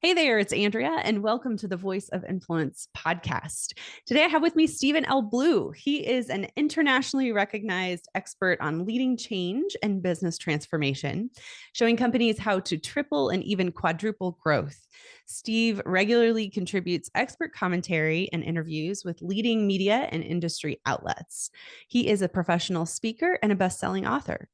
Hey there, it's Andrea, and welcome to the Voice of Influence podcast. Today I have with me Stephen L. Blue. He is an internationally recognized expert on leading change and business transformation, showing companies how to triple and even quadruple growth. Steve regularly contributes expert commentary and interviews with leading media and industry outlets. He is a professional speaker and a best-selling author.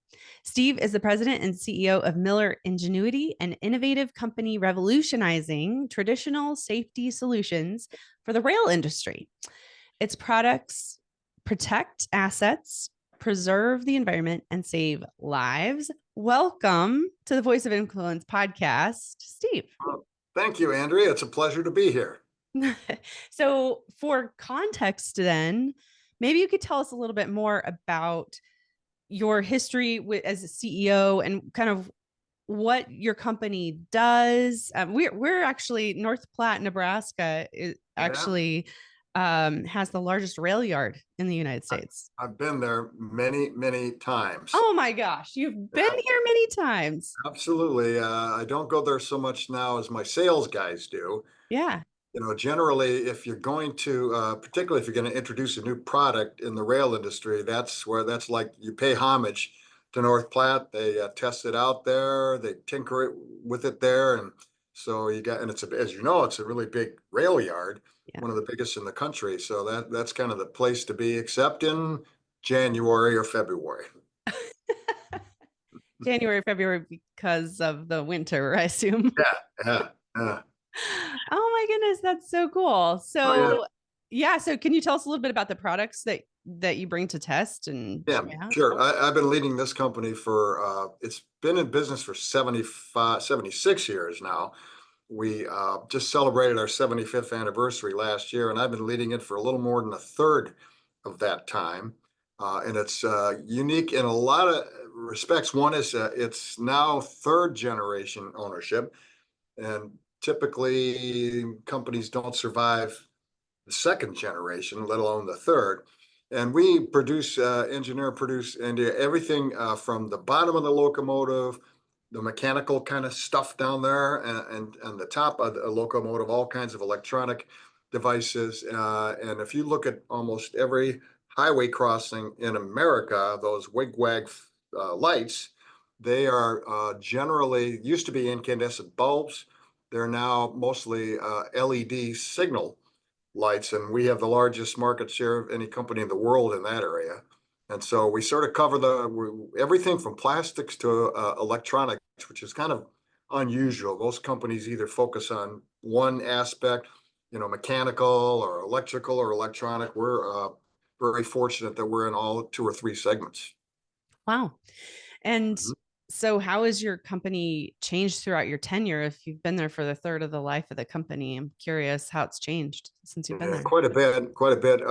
Steve is the president and CEO of Miller Ingenuity, an innovative company revolutionizing traditional safety solutions for the rail industry. Its products protect assets, preserve the environment, and save lives. Welcome to the Voice of Influence podcast, Steve. Well, thank you, Andrea. It's a pleasure to be here. So, for context, then, maybe you could tell us a little bit more about your history as a CEO and kind of what your company does. We're actually North Platte, Nebraska, is Yeah, actually has the largest rail yard in the United States. I've been there many, many times. Oh my gosh, you've been Yeah, here many times. absolutely. I don't go there so much now as my sales guys do. Yeah. Generally, if you're going to, particularly if you're going to introduce a new product in the rail industry, that's like you pay homage to North Platte. They test it out there, they tinker it with it there, and so and as you know, it's a really big rail yard, Yeah. one of the biggest in the country. So that's kind of the place to be, except in January or February. January, February because of the winter, I assume. Yeah, yeah, yeah. Oh my goodness, that's so cool. Oh yeah. So can you tell us a little bit about the products that you bring to test and Yeah, try out? sure. I've been leading this company for, it's been in business for 75, 76 years now. We just celebrated our 75th anniversary last year, and I've been leading it for a little more than a third of that time. And it's unique in a lot of respects. One is it's now third generation ownership, and typically companies don't survive the second generation, let alone the third. And we produce and everything from the bottom of the locomotive, the mechanical kind of stuff down there, and the top of the locomotive, all kinds of electronic devices. And if you look at almost every highway crossing in America, those wig-wag lights, they are generally used to be incandescent bulbs. They're now mostly LED signal lights, and we have the largest market share of any company in the world in that area. And so we sort of cover everything from plastics to electronics, which is kind of unusual. Most companies either focus on one aspect, mechanical or electrical or electronic. We're very fortunate that we're in all two or three segments. Wow. And Mhm. so, how has your company changed throughout your tenure? If you've been there for the third of the life of the company, I'm curious how it's changed since you've been Yeah, there. quite a bit, quite a bit.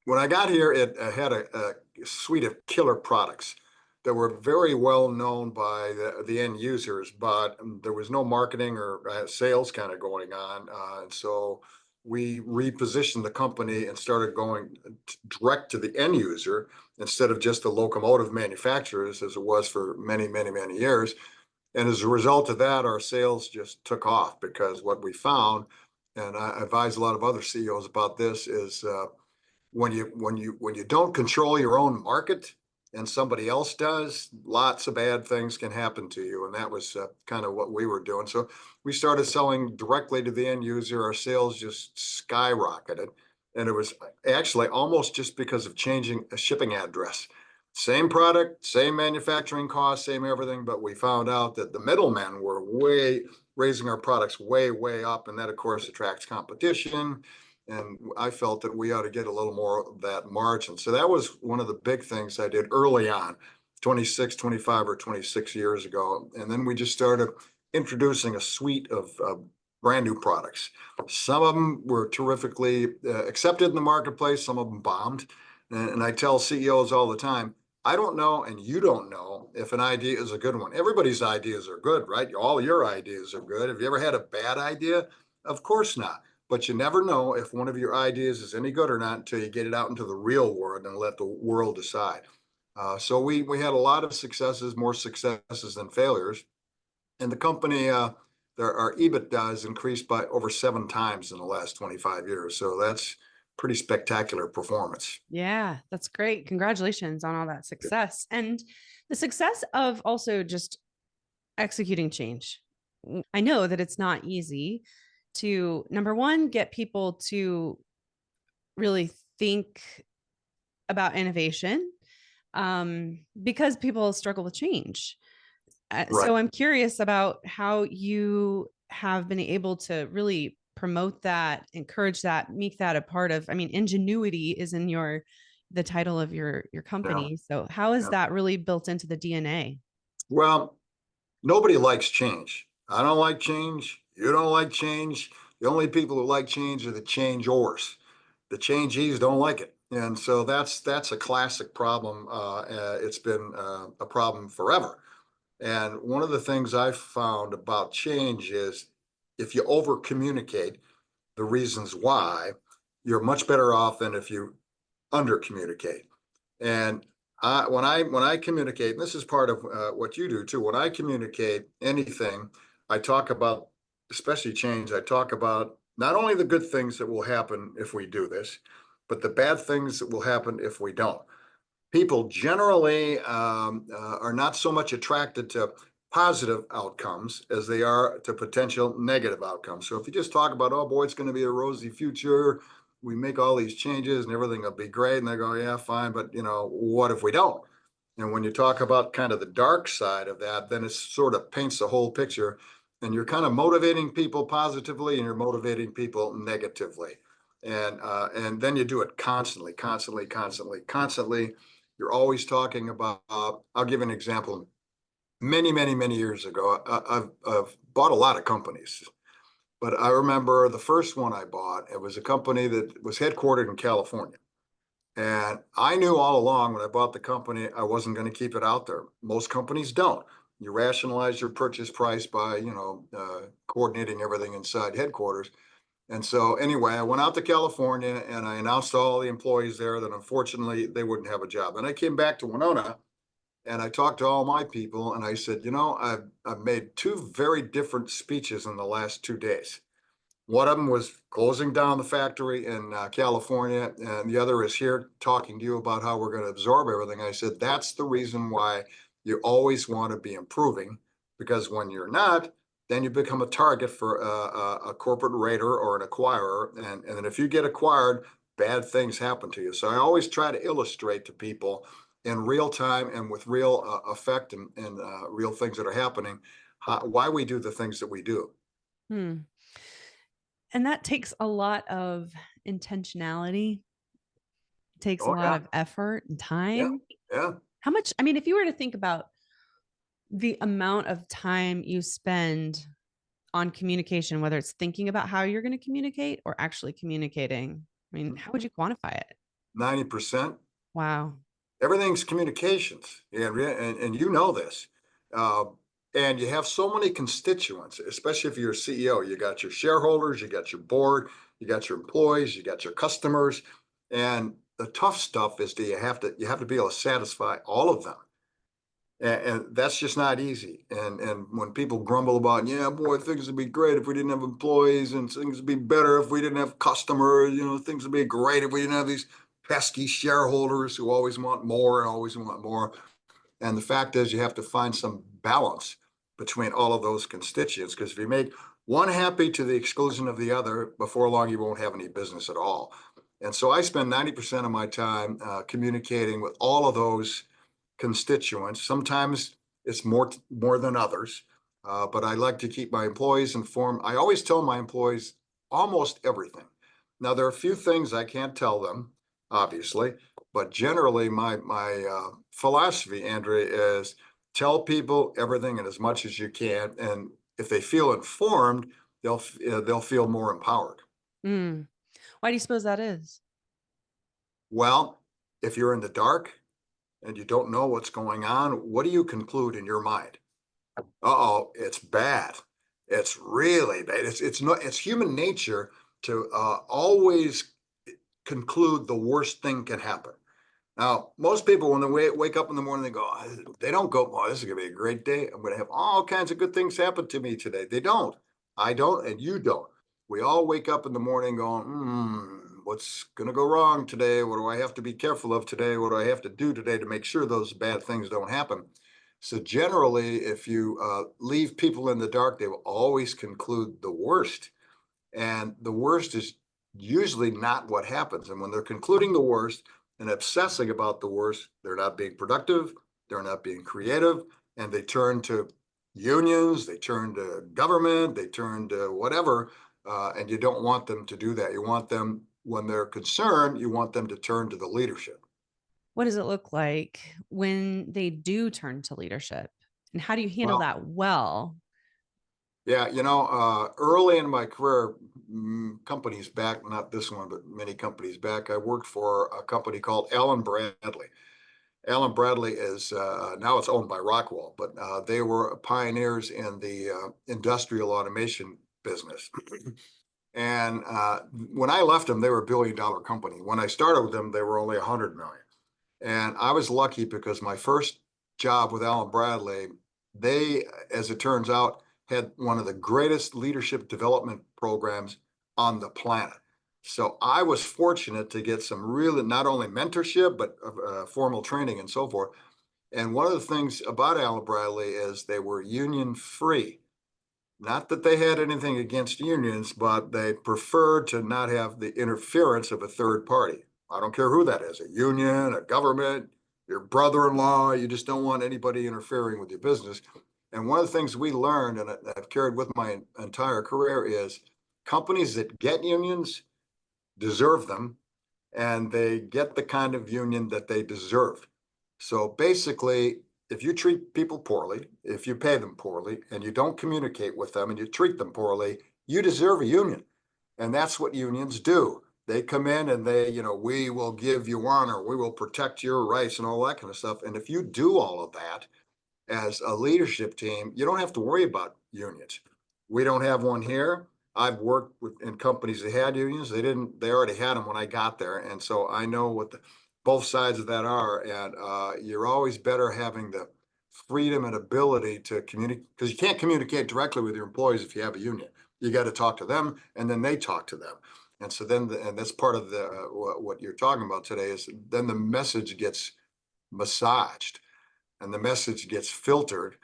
When I got here, it had a suite of killer products that were very well known by the end users, but there was no marketing or sales kind of going on. And so we repositioned the company and started going direct to the end user instead of just the locomotive manufacturers, as it was for many, many, many years. And as a result of that, our sales just took off because what we found, and I advise a lot of other CEOs about this, is when you don't control your own market and somebody else does, lots of bad things can happen to you. And that was kind of what we were doing. So we started selling directly to the end user. Our sales just skyrocketed. And it was actually almost just because of changing a shipping address. Same product, same manufacturing cost, same everything, but we found out that the middlemen were way raising our products way, way up. And that, of course, attracts competition. And I felt that we ought to get a little more of that margin. So that was one of the big things I did early on, 26, 25, or 26 years ago. And then we just started introducing a suite of brand new products. Some of them were terrifically accepted in the marketplace, some of them bombed. And I tell CEOs all the time, I don't know, and you don't know if an idea is a good one. Everybody's ideas are good, right? All your ideas are good. Have you ever had a bad idea? Of course not. But you never know if one of your ideas is any good or not until you get it out into the real world and let the world decide. So we had a lot of successes, more successes than failures. And the company our EBITDA has increased by over 7 times in the last 25 years. So that's pretty spectacular performance. Yeah, that's great. Congratulations on all that success and the success of also just executing change. I know that it's not easy to, number one, get people to really think about innovation because people struggle with change. Right. So I'm curious about how you have been able to really promote that, encourage that, make that a part of. I mean, Ingenuity is in the title of your Yeah. company. So how is Yeah. that really built into the DNA? Well, nobody likes change. I don't like change. You don't like change. The only people who like change are the changeors. The changees don't like it. And so that's a classic problem. It's been a problem forever. And one of the things I've found about change is if you over communicate the reasons why, you're much better off than if you under communicate. And when I communicate, and this is part of what you do too. When I communicate anything, I talk about, especially change. I talk about not only the good things that will happen if we do this, but the bad things that will happen if we don't. People generally are not so much attracted to positive outcomes as they are to potential negative outcomes. So if you just talk about, oh boy, it's going to be a rosy future, we make all these changes and everything will be great, and they go, yeah, fine, but what if we don't? And when you talk about kind of the dark side of that, then it sort of paints the whole picture, and you're kind of motivating people positively, and you're motivating people negatively, and then you do it constantly, constantly, constantly, constantly. You're always talking about, I'll give an example. Many, many, many years ago, I've bought a lot of companies, but I remember the first one I bought, it was a company that was headquartered in California. And I knew all along when I bought the company, I wasn't going to keep it out there. Most companies don't. You rationalize your purchase price by, coordinating everything inside headquarters. And so anyway, I went out to California and I announced to all the employees there that unfortunately they wouldn't have a job. And I came back to Winona and I talked to all my people and I said, I've made two very different speeches in the last 2 days. One of them was closing down the factory in California, and the other is here talking to you about how we're going to absorb everything. I said, that's the reason why you always want to be improving, because when you're not, then you become a target for a corporate raider or an acquirer. And then if you get acquired, bad things happen to you. So I always try to illustrate to people in real time and with real effect and real things that are happening, why we do the things that we do. Hmm. And that takes a lot of intentionality, takes a Oh, lot yeah. of effort and Yeah, time. yeah. How much, I mean, if you were to think about the amount of time you spend on communication, whether it's thinking about how you're going to communicate or actually communicating, I mean, how would you quantify it? 90%. Wow. Everything's communications, Andrea, and you know this. Uh, and you have so many constituents, especially if you're a CEO. You got your shareholders, you got your board, you got your employees, you got your customers. And the tough stuff is that you have to be able to satisfy all of them. And that's just not easy. And when people grumble about, yeah, boy, things would be great if we didn't have employees, and things would be better if we didn't have customers, things would be great if we didn't have these pesky shareholders who always want more and always want more. And the fact is, you have to find some balance between all of those constituents, because if you make one happy to the exclusion of the other, before long, you won't have any business at all. And so I spend 90% of my time communicating with all of those constituents. Sometimes it's more than others, but I like to keep my employees informed. I always tell my employees almost everything. Now there are a few things I can't tell them, obviously, but generally my philosophy, Andrea, is tell people everything and as much as you can, and if they feel informed, they'll feel more empowered. Mm. Why do you suppose that is? Well, if you're in the dark and you don't know what's going on, what do you conclude in your mind? Uh-oh, it's bad. It's really bad. It's human nature to always conclude the worst thing can happen. Now, most people, when they wake up in the morning, they don't go, oh, this is going to be a great day. I'm going to have all kinds of good things happen to me today. They don't. I don't, and you don't. We all wake up in the morning going, what's going to go wrong today? What do I have to be careful of today? What do I have to do today to make sure those bad things don't happen? So generally, if you leave people in the dark, they will always conclude the worst. And the worst is usually not what happens. And when they're concluding the worst and obsessing about the worst, they're not being productive, they're not being creative, and they turn to unions, they turn to government, they turn to whatever. And you don't want them to do that. You want them, when they're concerned, you want them to turn to the leadership. What does it look like when they do turn to leadership? And how do you handle Well, that well? yeah, early in my career, companies back, not this one, but many companies back, I worked for a company called Allen Bradley. Allen Bradley is now it's owned by Rockwell, but they were pioneers in the industrial automation business. And when I left them, they were $1 billion company. When I started with them, they were only 100 million. And I was lucky because my first job with Allen Bradley, they, as it turns out, had one of the greatest leadership development programs on the planet. So I was fortunate to get some really not only mentorship, but formal training and so forth. And one of the things about Allen Bradley is they were union free. Not that they had anything against unions, but they preferred to not have the interference of a third party. I don't care who that is, a union, a government, your brother-in-law, you just don't want anybody interfering with your business. And one of the things we learned, and I've carried with my entire career, is companies that get unions deserve them, and they get the kind of union that they deserve. So basically, if you treat people poorly, if you pay them poorly, and you don't communicate with them and you treat them poorly, you deserve a union. And that's what unions do. They come in and they, we will give you honor, we will protect your rights and all that kind of stuff. And if you do all of that as a leadership team, you don't have to worry about unions. We don't have one here. I've worked in companies that had unions. They already had them when I got there. And so I know what both sides of that are. And you're always better having the freedom and ability to communicate, because you can't communicate directly with your employees if you have a union. You got to talk to them, and then they talk to them. And so and that's part of what you're talking about today, is then the message gets massaged and the message gets filtered,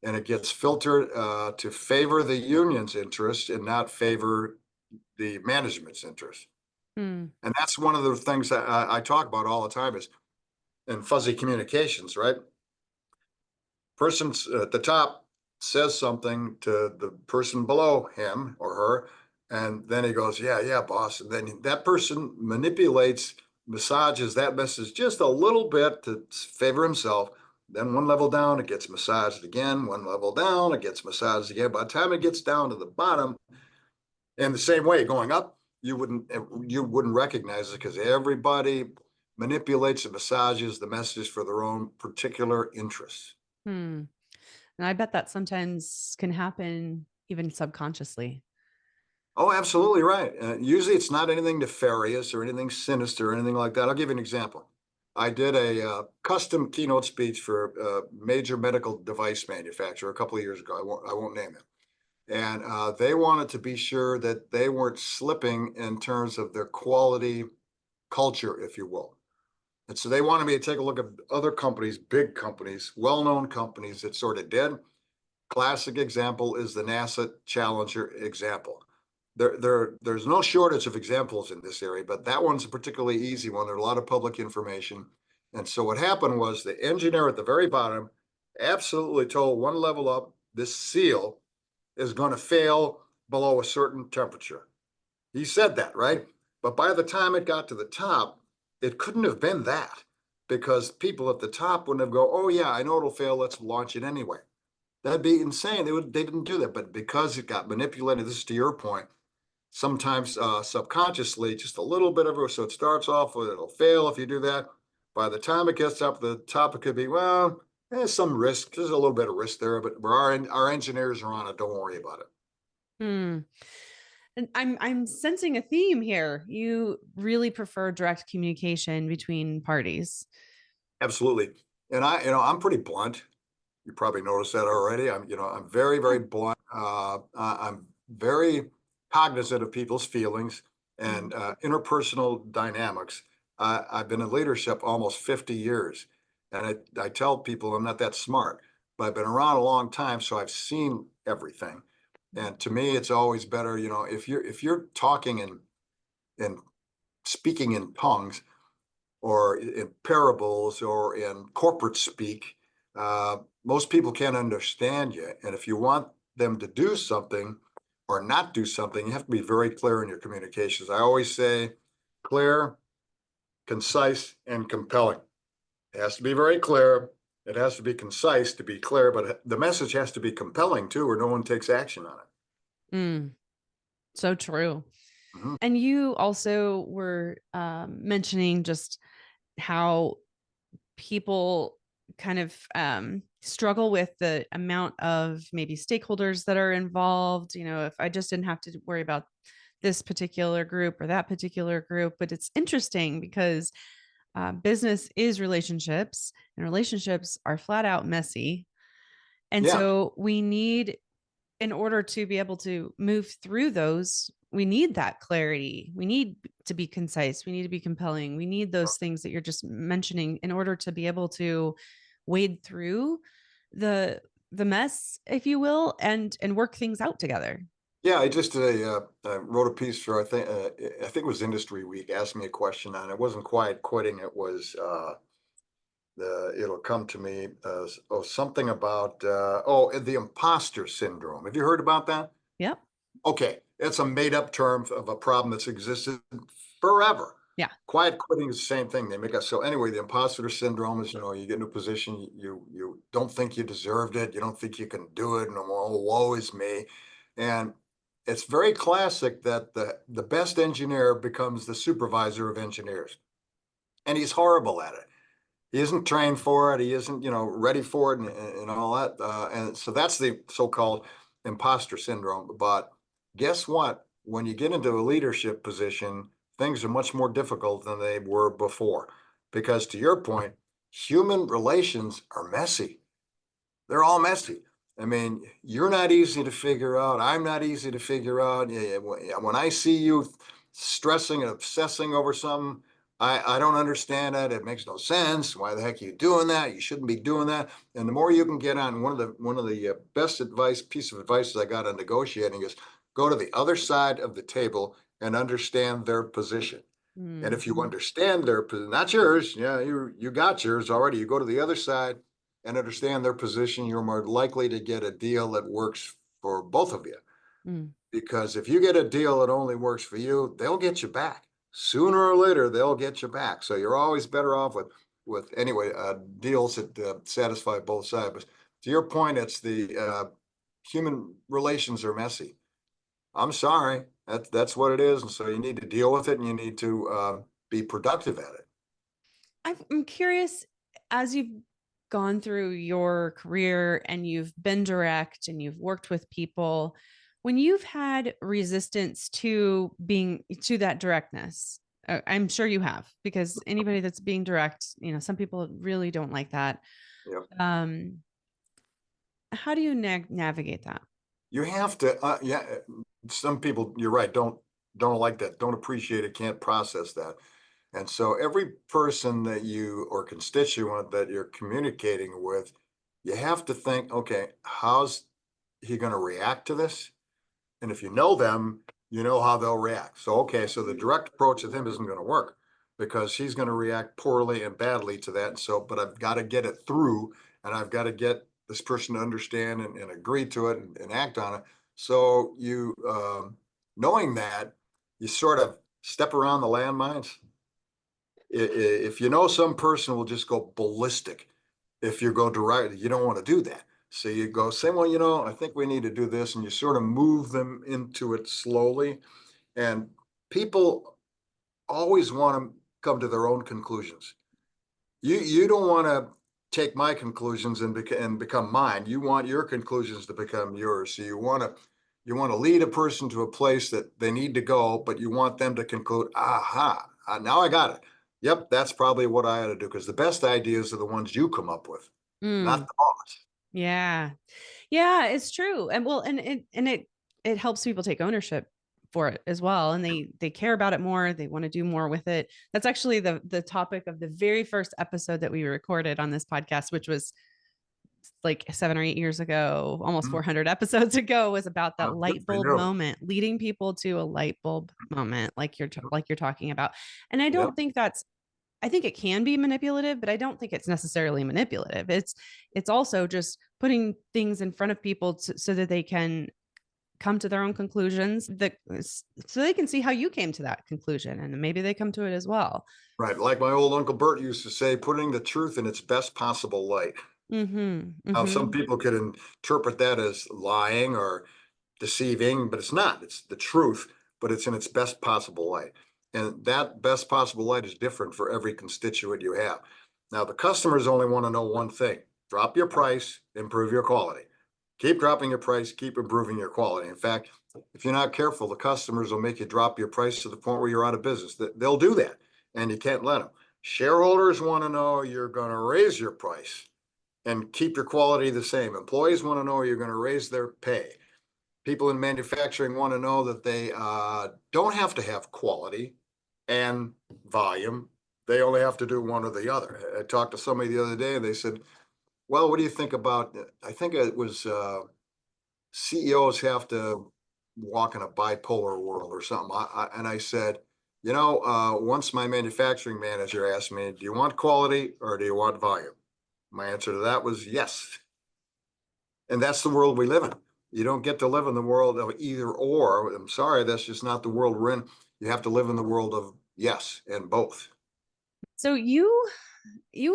and it gets filtered to favor the union's interest and not favor the management's interest. Hmm. And that's one of the things that I talk about all the time is in fuzzy communications, right? Person at the top says something to the person below him or her, and then he goes, yeah, yeah, boss. And then that person manipulates, massages that message just a little bit to favor himself. Then one level down, it gets massaged again. One level down, it gets massaged again. By the time it gets down to the bottom, in the same way, going up, you wouldn't recognize it because everybody manipulates and massages the messages for their own particular interests. Hmm. And I bet that sometimes can happen even subconsciously. Oh, absolutely right. Usually it's not anything nefarious or anything sinister or anything like that. I'll give you an example. I did a custom keynote speech for a major medical device manufacturer a couple of years ago. I won't name it. And they wanted to be sure that they weren't slipping in terms of their quality culture, if you will. And so they wanted me to take a look at other companies, big companies, well-known companies that sort of did. Classic example is the NASA Challenger example. There's no shortage of examples in this area, but that one's a particularly easy one. There's a lot of public information. And so what happened was the engineer at the very bottom absolutely told one level up, this seal is going to fail below a certain temperature. He said that, right? But by the time it got to the top, it couldn't have been that, because people at the top wouldn't have go, oh yeah, I know it'll fail, let's launch it anyway. That'd be insane. They didn't do that, but because it got manipulated, this is to your point, sometimes subconsciously, just a little bit of it. So it starts off with it'll fail if you do that. By the time it gets up to the top, it could be, well, there's some risk. There's a little bit of risk there, but our engineers are on it. Don't worry about it. Hmm. And I'm sensing a theme here. You really prefer direct communication between parties. Absolutely. And I'm pretty blunt. You probably noticed that already. I'm very, very Yeah. blunt. I'm very cognizant of people's feelings Mm. and interpersonal dynamics. I've been in leadership almost 50 years, and I tell people I'm not that smart, but I've been around a long time, so I've seen everything. And to me, it's always better, if you're talking and speaking in tongues or in parables or in corporate speak, most people can't understand you. And if you want them to do something or not do something, you have to be very clear in your communications. I always say clear, concise, and compelling. It has to be very clear. It has to be concise to be clear, but the message has to be compelling too, or no one takes action on it. Mm. So true. Mhm. And you also were mentioning just how people kind of struggle with the amount of maybe stakeholders that are involved. If I just didn't have to worry about this particular group or that particular group. But it's interesting because business is relationships, and relationships are flat out messy. And Yeah, so we need, in order to be able to move through those, we need that clarity. We need to be concise. We need to be compelling. We need those things that you're just mentioning in order to be able to wade through the mess, if you will, and work things out together. yeah. I just wrote a piece for I think it was Industry Week. Asked me a question on it. Wasn't quiet quitting. It was it'll come to me something about the imposter syndrome. Have you heard about that? Yep. Okay, it's a made up term of a problem that's existed forever. Yeah. Quiet quitting is the same thing. They make us so anyway. The imposter syndrome is, you get into a position you don't think you deserved it. You don't think you can do it, and oh, woe is me. And it's very classic that the best engineer becomes the supervisor of engineers, and he's horrible at it. He isn't trained for it. He isn't, ready for it and all that. And so that's the so-called imposter syndrome. But guess what? When you get into a leadership position, things are much more difficult than they were before. Because to your point, human relations are messy. They're all messy. I mean, you're not easy to figure out. I'm not easy to figure out. Yeah, when I see you stressing and obsessing over something, I don't understand that. It makes no sense. Why the heck are you doing that? You shouldn't be doing that. And the more you can get on, one of the best piece of advice I got on negotiating is go to the other side of the table and understand their position. And if you Mm-hmm. understand their position, not yours, yeah, you got yours already. You go to the other side and understand their position, you're more likely to get a deal that works for both of you. Mm. Because if you get a deal that only works for you, they'll get you back. Sooner or later, they'll get you back. So you're always better off with anyway deals that satisfy both sides. But to your point, it's the human relations are messy. I'm sorry, that's what it is, and so you need to deal with it, and you need to be productive at it. I'm curious, as you've gone through your career and you've been direct and you've worked with people, when you've had resistance to being to that directness, I'm sure you have, because anybody that's being direct, some people really don't like that. Yeah. Um, how do you navigate that? You have to, yeah. Some people, you're right, don't like that, don't appreciate it, can't process that. And so every person that you or constituent that you're communicating with, you have to think, okay, how's he going to react to this? And if you know them, you know how they'll react. So, okay, so the direct approach with him isn't going to work because he's going to react poorly and badly to that. So, but I've got to get it through and I've got to get this person to understand and agree to it and act on it. So, knowing that, you sort of step around the landmines. If you know some person will just go ballistic if you go direct, you don't want to do that. So you go say, well, I think we need to do this, and you sort of move them into it slowly. And people always want to come to their own conclusions. You don't want to take my conclusions and become mine. You want your conclusions to become yours. So you want to lead a person to a place that they need to go, but you want them to conclude, aha, now I got it. Yep, that's probably what I ought to do because the best ideas are the ones you come up with, not Mm, the boss. yeah. Yeah, it's true. And well, and it it helps people take ownership for it as well, and they care about it more, they want to do more with it. That's actually the topic of the very first episode that we recorded on this podcast, which was like 7 or 8 years ago, almost Mhm. 400 episodes ago, was about that Good light for bulb you. moment, leading people to a light bulb moment, like you're talking about. And I Yep. don't think that's, I think it can be manipulative, but I don't think it's necessarily manipulative. It's also just putting things in front of people so that they can come to their own conclusions, that so they can see how you came to that conclusion, and maybe they come to it as well. Right. Like my old Uncle Bert used to say, putting the truth in its best possible light. Mm-hmm. Now, some Mm-hmm. people could interpret that as lying or deceiving, but it's not. It's the truth, but it's in its best possible light. And that best possible light is different for every constituent you have. Now, the customers only want to know one thing: drop your price, improve your quality. Keep dropping your price, keep improving your quality. In fact, if you're not careful, the customers will make you drop your price to the point where you're out of business. They'll do that, and you can't let them. Shareholders want to know you're going to raise your price and keep your quality the same. Employees want to know you're going to raise their pay. People in manufacturing want to know that they don't have to have quality and volume. They only have to do one or the other. I talked to somebody the other day and they said, well, what do you think about, I think it was CEOs have to walk in a bipolar world or something. And I said, once my manufacturing manager asked me, do you want quality or do you want volume? My answer to that was yes. And that's the world we live in. You don't get to live in the world of either or. I'm sorry, that's just not the world we're in. You have to live in the world of yes and both. So you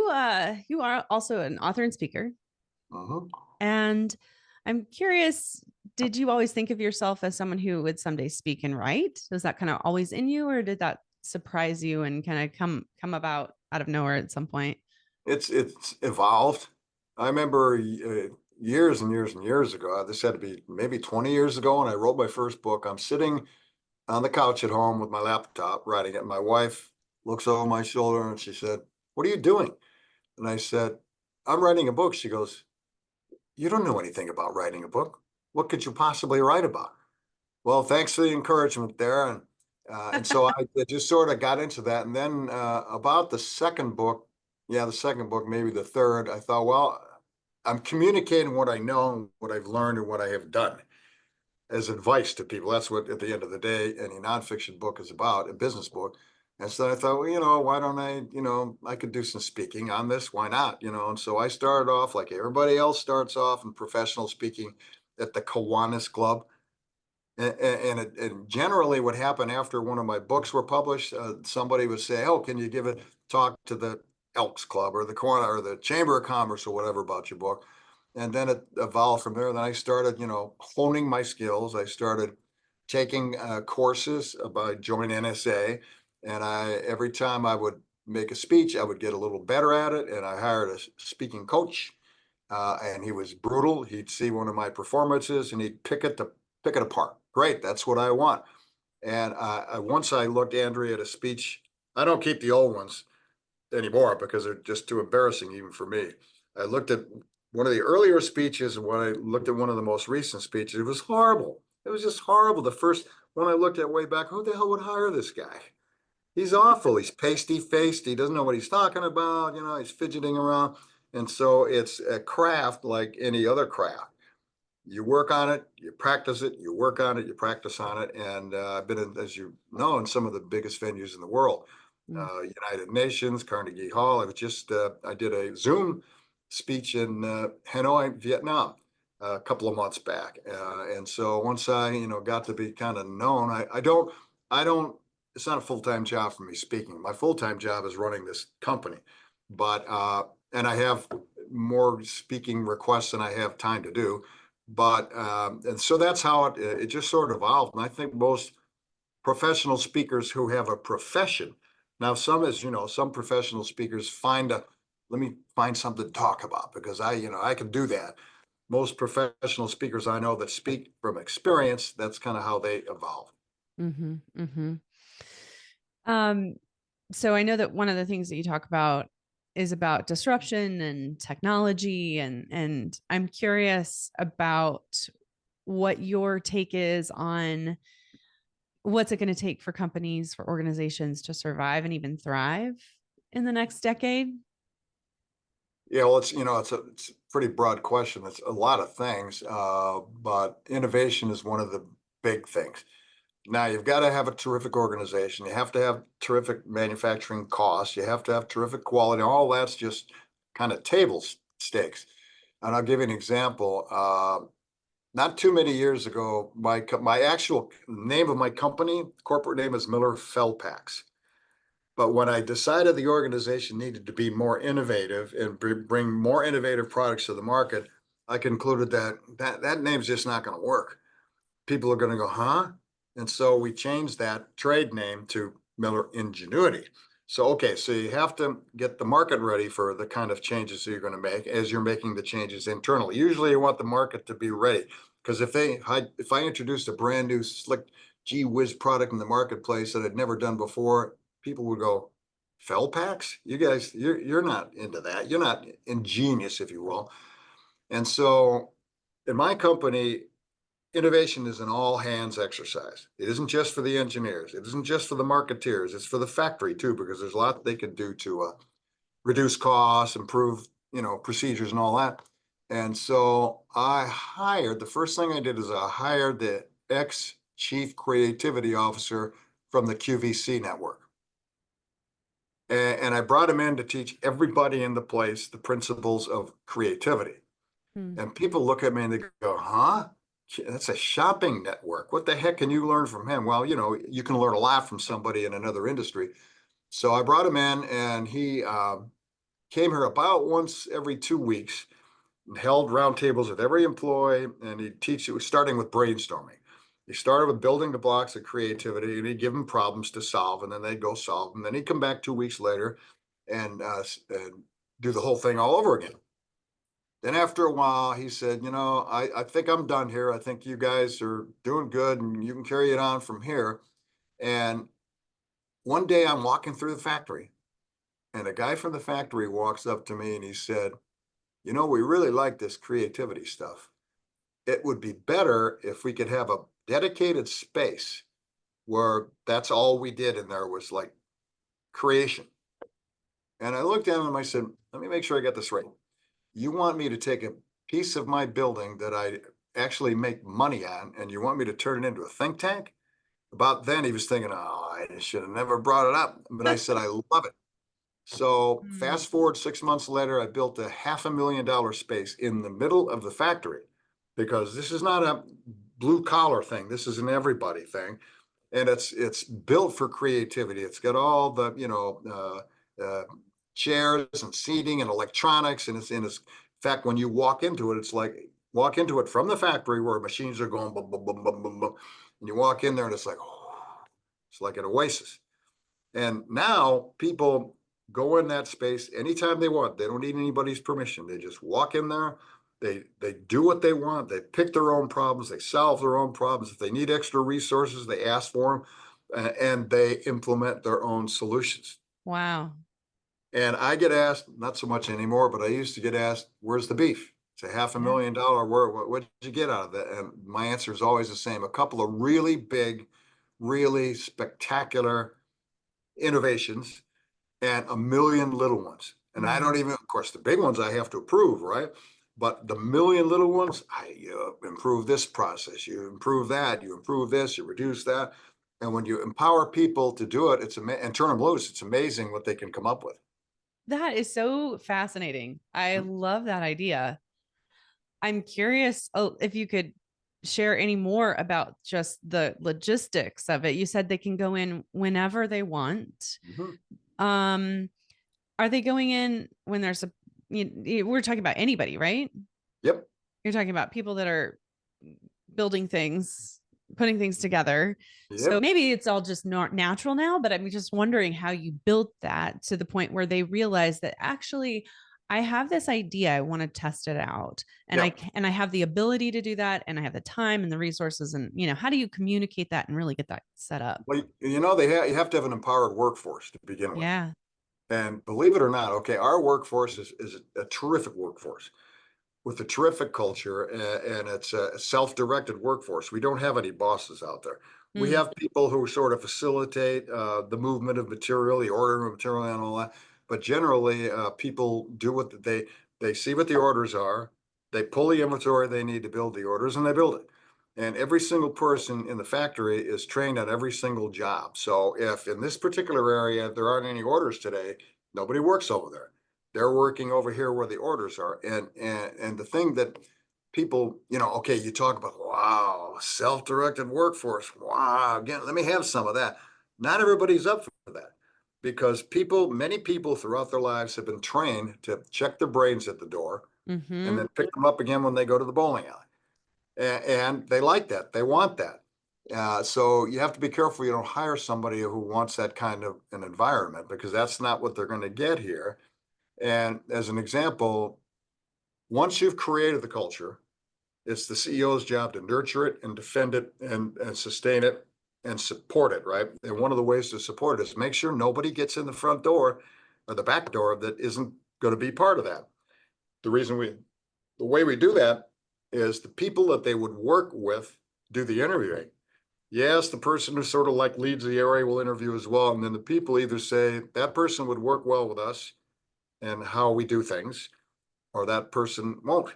are also an author and speaker, Mhm. and I'm curious, did you always think of yourself as someone who would someday speak and write? Was that kind of always in you, or did that surprise you and kind of come about out of nowhere at some point? It's evolved. I remember years and years and years ago. This had to be maybe 20 years ago, and I wrote my first book. I'm sitting on the couch at home with my laptop writing it. My wife looks over my shoulder and she said, "What are you doing?" And I said, "I'm writing a book." She goes, "You don't know anything about writing a book. What could you possibly write about?" Well, thanks for the encouragement there. And so I just sort of got into that. And then about the second book, yeah, the second book, maybe the third, I thought, well, I'm communicating what I know, and what I've learned, and what I have done as advice to people. That's what, at the end of the day, any nonfiction book is about, a business book. And so I thought, well, why don't I, I could do some speaking on this. Why not? And so I started off like everybody else starts off in professional speaking at the Kiwanis Club. And generally what happened after one of my books were published, somebody would say, oh, can you give a talk to the Elks Club or the Kiwanis or the Chamber of Commerce or whatever about your book? And then it evolved from there. Then I started, honing my skills. I started taking courses by joining NSA. And every time I would make a speech, I would get a little better at it. And I hired a speaking coach. And he was brutal. He'd see one of my performances and he'd pick it apart. Great, that's what I want. And once I looked Andrea at a speech, I don't keep the old ones anymore because they're just too embarrassing even for me. I looked at one of the earlier speeches and when I looked at one of the most recent speeches, it was horrible. It was just horrible. The first one I looked at way back, who the hell would hire this guy? He's awful. He's pasty faced. He doesn't know what he's talking about. He's fidgeting around. And so it's a craft like any other craft. You work on it, you practice it, you work on it, you practice on it. And I've been in, as you know, in some of the biggest venues in the world, Mm. United Nations, Carnegie Hall. I did a Zoom speech in Hanoi, Vietnam, a couple of months back. And so once I, got to be kind of known, I don't, it's not a full-time job for me speaking. My full-time job is running this company, but, and I have more speaking requests than I have time to do. But and so that's how it just sort of evolved. And I think most professional speakers who have a profession now, some, as you know, some professional speakers let me find something to talk about because I can do that. Most professional speakers I know that speak from experience, that's kind of how they evolve. Mm-hmm. Mm-hmm. Um, so I know that one of the things that you talk about is about disruption and technology, and I'm curious about what your take is on what's it going to take for companies, for organizations to survive and even thrive in the next decade? Yeah, well, it's a pretty broad question. It's a lot of things, but innovation is one of the big things. Now, you've got to have a terrific organization. You have to have terrific manufacturing costs. You have to have terrific quality. All that's just kind of table stakes. And I'll give you an example. Not too many years ago, my actual name of my company, corporate name is Miller Fellpacks. But when I decided the organization needed to be more innovative and bring more innovative products to the market, I concluded that name's just not going to work. People are going to go, huh? And so we changed that trade name to Miller Ingenuity. So, okay, so you have to get the market ready for the kind of changes that you're going to make as you're making the changes internally. Usually you want the market to be ready because if I introduced a brand new slick gee whiz product in the marketplace that I'd never done before, people would go, fell packs? You guys, you're not into that. You're not ingenious, if you will. And so in my company, innovation is an all hands exercise. It isn't just for the engineers. It isn't just for the marketeers. It's for the factory too, because there's a lot they can do to reduce costs, improve, procedures and all that. And so the first thing I did is I hired the ex chief creativity officer from the QVC network. And I brought him in to teach everybody in the place the principles of creativity. Hmm. And people look at me and they go, huh? That's a shopping network. What the heck can you learn from him? Well, you can learn a lot from somebody in another industry. So I brought him in and he came here about once every 2 weeks and held roundtables with every employee. And he'd teach it, starting with brainstorming. He started with building the blocks of creativity and he'd give them problems to solve and then they'd go solve them. Then he'd come back 2 weeks later and do the whole thing all over again. Then after a while, he said, I think I'm done here. I think you guys are doing good and you can carry it on from here. And one day I'm walking through the factory and a guy from the factory walks up to me and he said, we really like this creativity stuff. It would be better if we could have a dedicated space where that's all we did in there was like creation. And I looked at him and I said, let me make sure I got this right. You want me to take a piece of my building that I actually make money on, and you want me to turn it into a think tank? About then, he was thinking, oh, I should have never brought it up. But I said, I love it. So Hmm. fast forward 6 months later, I built a $500,000 space in the middle of the factory because this is not a blue collar thing. This is an everybody thing. And it's built for creativity. It's got all the, chairs and seating and electronics. And in fact, when you walk into it, it's like walk into it from the factory where machines are going boom, boom, boom, boom, boom, boom. And you walk in there and it's like, oh, it's like an oasis. And now people go in that space anytime they want. They don't need anybody's permission. They just walk in there. They do what they want. They pick their own problems. They solve their own problems. If they need extra resources, they ask for them, and they implement their own solutions. Wow. And I get asked, not so much anymore, but I used to get asked, "Where's the beef?" It's a half a Yeah. million dollar. What did you get out of that? And my answer is always the same: a couple of really big, really spectacular innovations and a million little ones. And I don't Hmm. even, of course, the big ones I have to approve, right? But the million little ones, you improve this process, you improve that, you improve this, you reduce that. And when you empower people to do it, and turn them loose, it's amazing what they can come up with. That is so fascinating. I Mhm. love that idea. I'm curious if you could share any more about just the logistics of it. You said they can go in whenever they want. Mhm. Um, are they going in when there's we're talking about anybody, right? Yep. You're talking about people that are building things, putting things together. So Yep. maybe it's all just not natural now, but I'm just wondering how you built that to the point where they realize that actually I have this idea, I want to test it out. And Yep. I have the ability to do that and I have the time and the resources and how do you communicate that and really get that set up? Well, you have to have an empowered workforce to begin with. Yeah. And believe it or not, okay, our workforce is a terrific workforce. with a terrific culture, and it's a self-directed workforce. We don't have any bosses out there. We Mm, have people who sort of facilitate the movement of material, the ordering of material, and all that. But generally, people do what they see what the orders are. They pull the inventory they need to build the orders, and they build it. And every single person in the factory is trained on every single job. So if in this particular area there aren't any orders today, nobody works over there. They're working over here where the orders are. And the thing that people, okay, you talk about, wow, self-directed workforce. Wow, again, let me have some of that. Not everybody's up for that because many people throughout their lives have been trained to check their brains at the door and mm-hmm. then pick them up again when they go to the bowling alley. And they like that. They want that. So you have to be careful you don't hire somebody who wants that kind of an environment because that's not what they're going to get here. And as an example, once you've created the culture, it's the CEO's job to nurture it and defend it and sustain it and support it, right? And one of the ways to support it is make sure nobody gets in the front door or the back door that isn't going to be part of that. The reason the way we do that is the people that they would work with do the interviewing. Yes, the person who sort of like leads the area will interview as well. And then the people either say that person would work well with us and how we do things, or that person won't.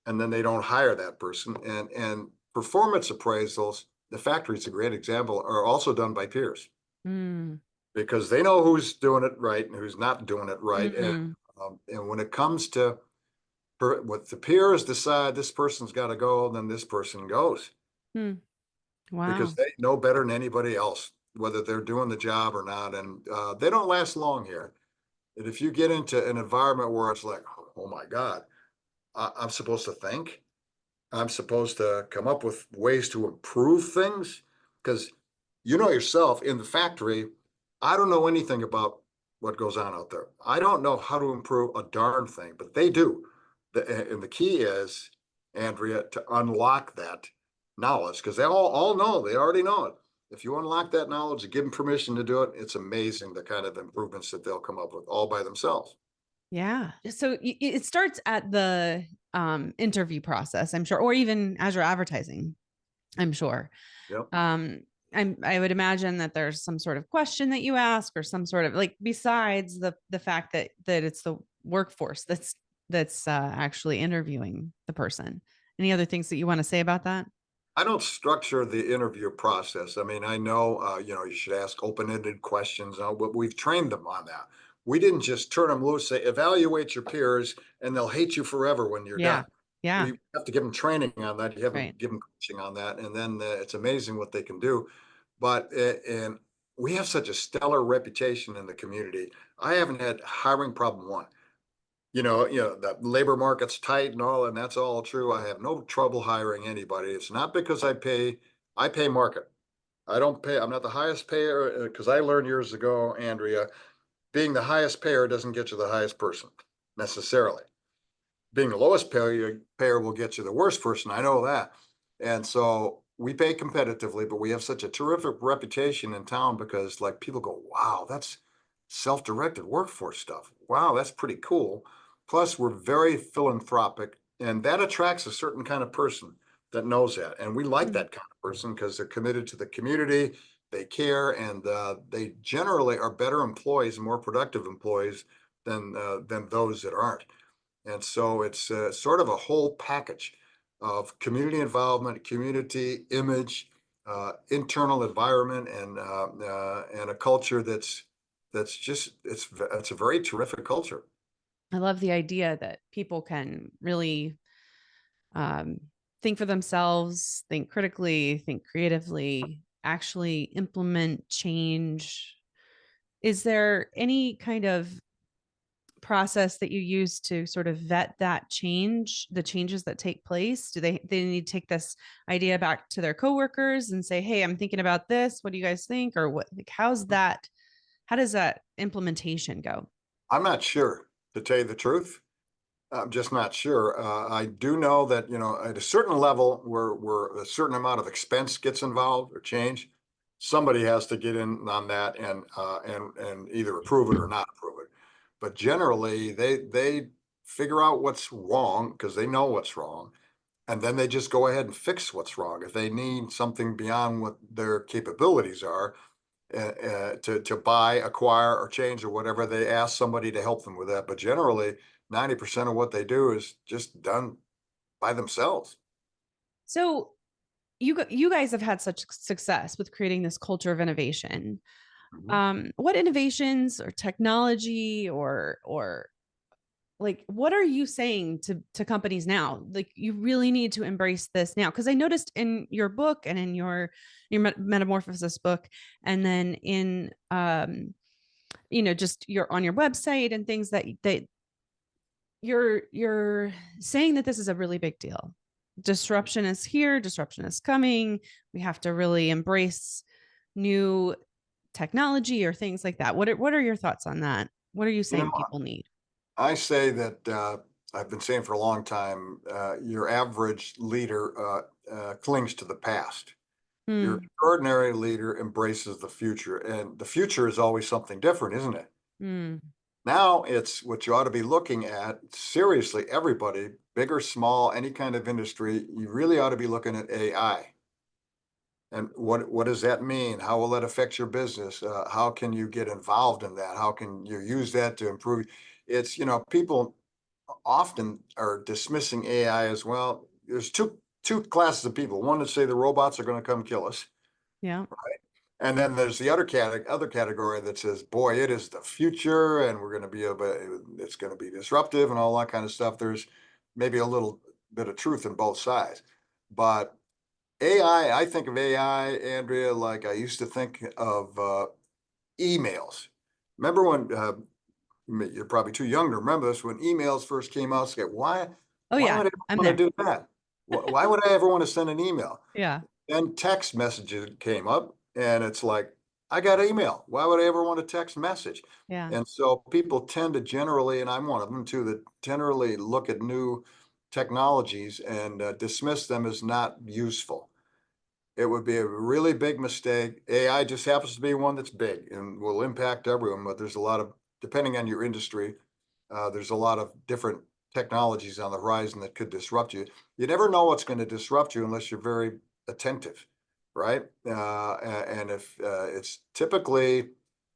And then they don't hire that person. And performance appraisals, the factory's a great example, are also done by peers Mm, because they know who's doing it right and who's not doing it right. mm, And when it comes to what the peers decide this person's got to go, then this person goes mm. because Wow. they know better than anybody else whether they're doing the job or not. And they don't last long here. And if you get into an environment where it's like, oh my God, I'm supposed to think, I'm supposed to come up with ways to improve things, because yourself in the factory, I don't know anything about what goes on out there. I don't know how to improve a darn thing, but they do. And the key is, Andrea, to unlock that knowledge because they all know, they already know it. If you unlock that knowledge and give them permission to do it, it's amazing the kind of improvements that they'll come up with all by themselves. Yeah. So it starts at the interview process, I'm sure, or even as you're advertising, I'm sure. Yep. Um, I would imagine that there's some sort of question that you ask, or some sort of, like, besides the fact that it's the workforce that's actually interviewing the person. Any other things that you want to say about that? I don't structure the interview process. I mean, I know, you should ask open-ended questions. But we've trained them on that. We didn't just turn them loose, say, evaluate your peers, and they'll hate you forever when you're Yeah. done. Yeah. We have to give them training on that. You have to Right. give them coaching on that, and then it's amazing what they can do. But and we have such a stellar reputation in the community. I haven't had hiring problem one. The labor market's tight and all, and that's all true. I have no trouble hiring anybody. It's not because I pay market. I don't pay, I'm not the highest payer because I learned years ago, Andrea, being the highest payer doesn't get you the highest person necessarily. Being the lowest payer will get you the worst person. I know that. And so we pay competitively, but we have such a terrific reputation in town because like people go, wow, that's self-directed workforce stuff. Wow, that's pretty cool. Plus, we're very philanthropic, and that attracts a certain kind of person that knows that. And we like Mm. that kind of person because they're committed to the community, they care, and they generally are better employees, more productive employees than those that aren't. And so it's sort of a whole package of community involvement, community image, internal environment, and a culture that's just it's a very terrific culture. I love the idea that people can really um, think for themselves, think critically, think creatively, actually implement change. Is there any kind of process that you use to sort of vet that change, the changes that take place? Do they need to take this idea back to their coworkers and say, "Hey, I'm thinking about this. What do you guys think?" Or what? Like, how does that implementation go? I'm not sure, to tell you the truth. I'm just not sure. I do know that, at a certain level where a certain amount of expense gets involved or change, somebody has to get in on that and either approve it or not approve it. But generally, they figure out what's wrong because they know what's wrong, and then they just go ahead and fix what's wrong. If they need something beyond what their capabilities are, to buy, acquire, or change or whatever, they ask somebody to help them with that. But generally, 90% of what they do is just done by themselves. So you guys have had such success with creating this culture of innovation. Mhm. What innovations or technology or like what are you saying to companies now? Like you really need to embrace this now, because I noticed in your book and in your metamorphosis book, and then in just your on your website and things that you're saying that this is a really big deal. Disruption is here, disruption is coming. We have to really embrace new technology or things like that. What are your thoughts on that? What are you You know, saying people need? I say that I've been saying for a long time, your average leader clings to the past. Your Hmm. extraordinary leader embraces the future, and the future is always something different, isn't it? Hmm. Now it's what you ought to be looking at. Seriously, everybody, big or small, any kind of industry, you really ought to be looking at AI. And what does that mean? How will that affect your business? How can you get involved in that? How can you use that to improve? It's, people often are dismissing AI as well. There's two classes of people. One that say the robots are going to come kill us, Yeah. and then there's the other category that says, boy, it is the future, and we're going to be it's going to be disruptive and all that kind of stuff. There's maybe a little bit of truth in both sides, but I think of AI, Andrea, like I used to think of emails. Remember when you're probably too young to remember this, when emails first came out? It's like, Oh why yeah, would I I'm want to there. do that? Why would I ever want to send an email? Yeah. Then text messages came up, and it's like, I got an email. Why would I ever want a text message? Yeah. And so people tend to generally, and I'm one of them too, that generally look at new technologies and dismiss them as not useful. It would be a really big mistake. AI just happens to be one that's big and will impact everyone, but there's a lot of, depending on your industry, there's a lot of different technologies on the horizon that could disrupt you. You never know what's going to disrupt you unless you're very attentive, right? And if it's typically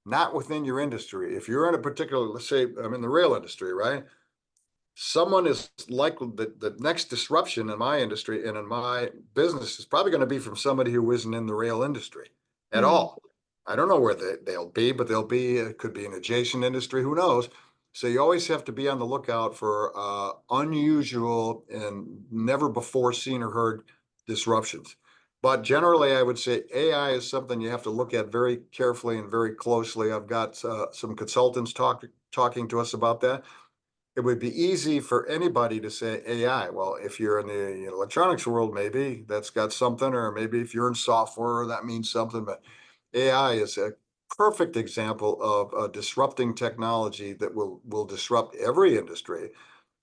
not within your industry, if you're in a particular, let's say I'm in the rail industry, right? Someone is likely the next disruption in my industry and in my business is probably going to be from somebody who isn't in the rail industry at Hmm. all. I don't know where they'll be, but it could be an adjacent industry, who knows? So you always have to be on the lookout for unusual and never before seen or heard disruptions. But generally, I would say AI is something you have to look at very carefully and very closely. I've got some consultants talking to us about that. It would be easy for anybody to say AI. Well, if you're in the electronics world, maybe that's got something, or maybe if you're in software, that means something. But AI is a perfect example of a disrupting technology that will disrupt every industry,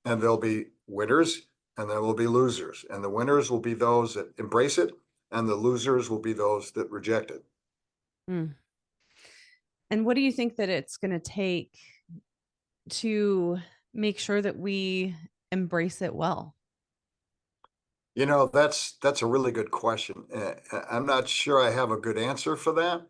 and there'll be winners and there will be losers. And the winners will be those that embrace it, and the losers will be those that reject it. Hmm. And what do you think that it's going to take to make sure that we embrace it well? That's a really good question. I'm not sure I have a good answer for that.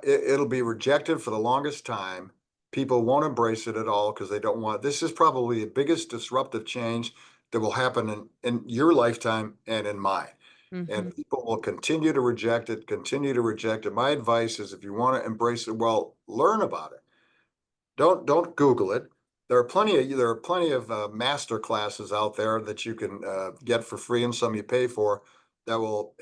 It'll be rejected for the longest time. People won't embrace it at all because they don't want. This is probably the biggest disruptive change that will happen in your lifetime and in mine. Hmm. And people will continue to reject it, continue to reject it. My advice is if you want to embrace it, well, learn about it. Don't Google it. There are plenty of master classes out there that you can get for free, and some you pay for, that will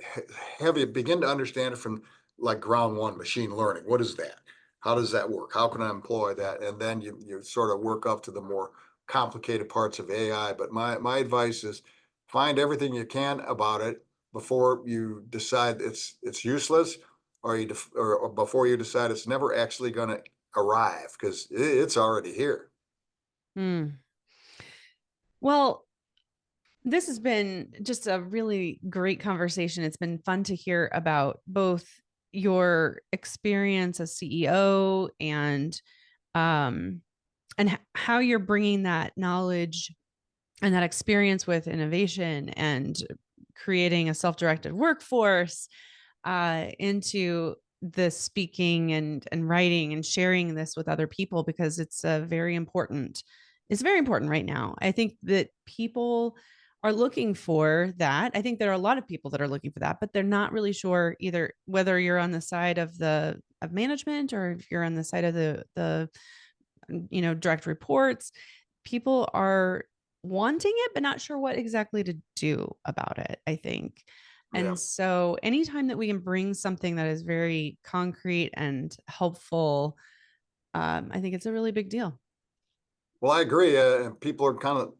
have you begin to understand it from like ground one, machine learning. What is that? How does that work? How can I employ that? And then you sort of work up to the more complicated parts of AI. But my advice is find everything you can about it before you decide it's useless, or before you decide it's never actually going to arrive, because it's already here. Hmm. Well, this has been just a really great conversation. It's been fun to hear about both your experience as CEO and um, and how you're bringing that knowledge and that experience with innovation and creating a self-directed workforce into the speaking and writing and sharing this with other people, because it's very important right now. I think that people are looking for that. I think there are a lot of people that are looking for that, but they're not really sure either whether you're on the side of the of management or if you're on the side of the direct reports. People are wanting it but not sure what exactly to do about it, I think. Yeah. And so anytime that we can bring something that is very concrete and helpful, I think it's a really big deal. Well, I agree. And people are kind of,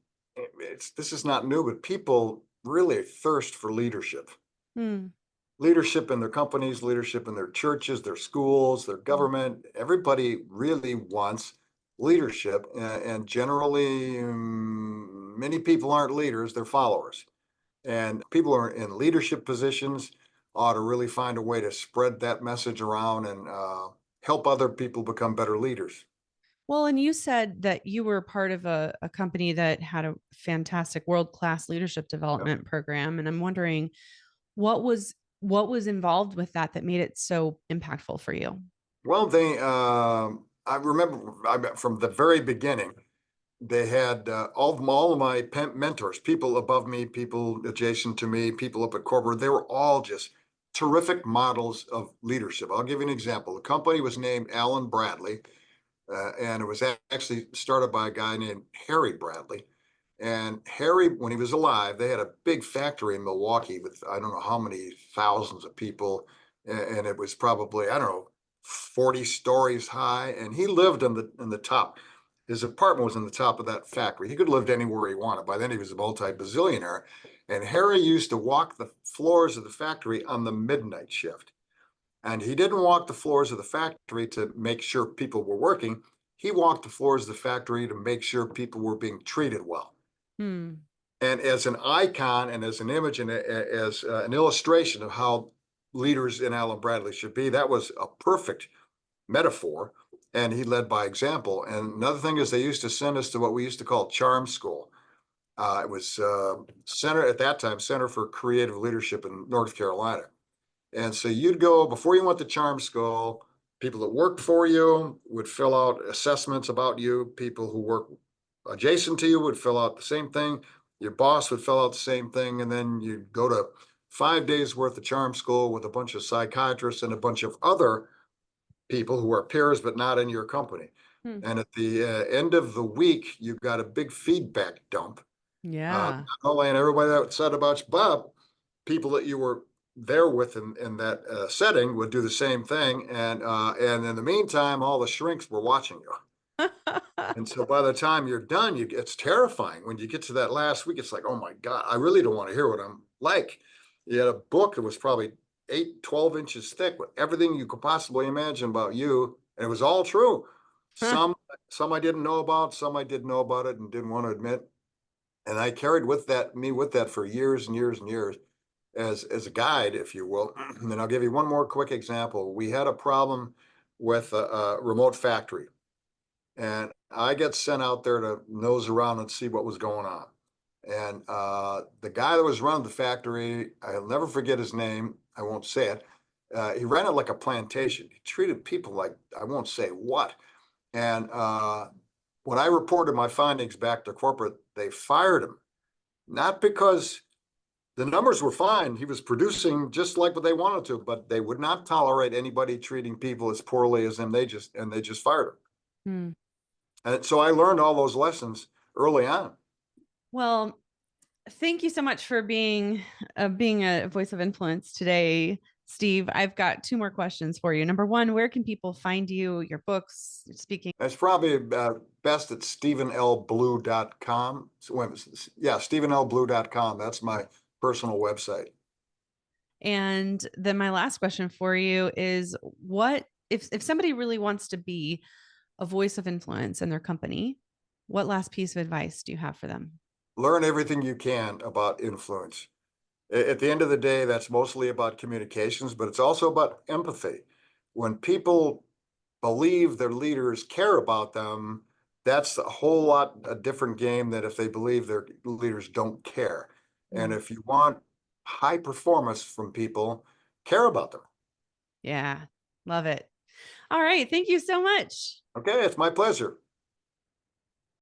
this is not new, but people really thirst for leadership. Hmm. Leadership in their companies, leadership in their churches, their schools, their government. Everybody really wants leadership. And generally, many people aren't leaders, they're followers. And people who are in leadership positions ought to really find a way to spread that message around and help other people become better leaders. Well, and you said that you were part of a company that had a fantastic world-class leadership Yep. development program. And I'm wondering what was involved with that made it so impactful for you? Well, I remember from the very beginning, they had all of my mentors, people above me, people adjacent to me, people up at corporate. They were all just terrific models of leadership. I'll give you an example. The company was named Allen Bradley, and it was actually started by a guy named Harry Bradley. And Harry, when he was alive, they had a big factory in Milwaukee with I don't know how many thousands of people, and it was probably I don't know 40 stories high. And he lived in the top. His apartment was in the top of that factory. He could have lived anywhere he wanted. By then, he was a multi-bazillionaire. And Harry used to walk the floors of the factory on the midnight shift. And he didn't walk the floors of the factory to make sure people were working. He walked the floors of the factory to make sure people were being treated well. Hmm. And as an icon and as an image and as an illustration of how leaders in Allen Bradley should be, that was a perfect metaphor. And he led by example. And another thing is they used to send us to what we used to call charm school. It was center at that time, Center for Creative Leadership in North Carolina. And so you'd go before you went to charm school, people that worked for you would fill out assessments about you. People who work adjacent to you would fill out the same thing. Your boss would fill out the same thing. And then you'd go to 5 days worth of charm school with a bunch of psychiatrists and a bunch of other people who are peers, but not in your company. Hmm. And at the end of the week, you got a big feedback dump. Yeah. Not only and everybody that said about you, but people that you were there with in that setting would do the same thing. And in the meantime, all the shrinks were watching you. And so by the time you're done, it's terrifying. When you get to that last week, it's like, oh my God, I really don't want to hear what I'm like. You had a book that was probably 12 inches thick with everything you could possibly imagine about you. And it was all true. Some some I didn't know about, some I did know about it and didn't want to admit. And I carried me with that for years and years and years as a guide, if you will. And then I'll give you one more quick example. We had a problem with a remote factory, and I get sent out there to nose around and see what was going on. And the guy that was running the factory, I'll never forget his name. I won't say it. He ran it like a plantation. He treated people like I won't say what. And when I reported my findings back to corporate, they fired him. Not because the numbers were fine. He was producing just like what they wanted to, but they would not tolerate anybody treating people as poorly as him. They just fired him. Hmm. And so I learned all those lessons early on. Well, thank you so much for being a voice of influence today, Steve. I've got two more questions for you. Number one, where can people find you, your books, speaking? It's probably best at stephenlblue.com. So, yeah, stephenlblue.com. That's my personal website. And then my last question for you is what if somebody really wants to be a voice of influence in their company, what last piece of advice do you have for them? Learn everything you can about influence. At the end of the day, that's mostly about communications, but it's also about empathy. When people believe their leaders care about them, that's a whole lot a different game than if they believe their leaders don't care. And Mm. if you want high performance from people, care about them. Yeah. Love it. All right. Thank you so much. Okay, it's my pleasure.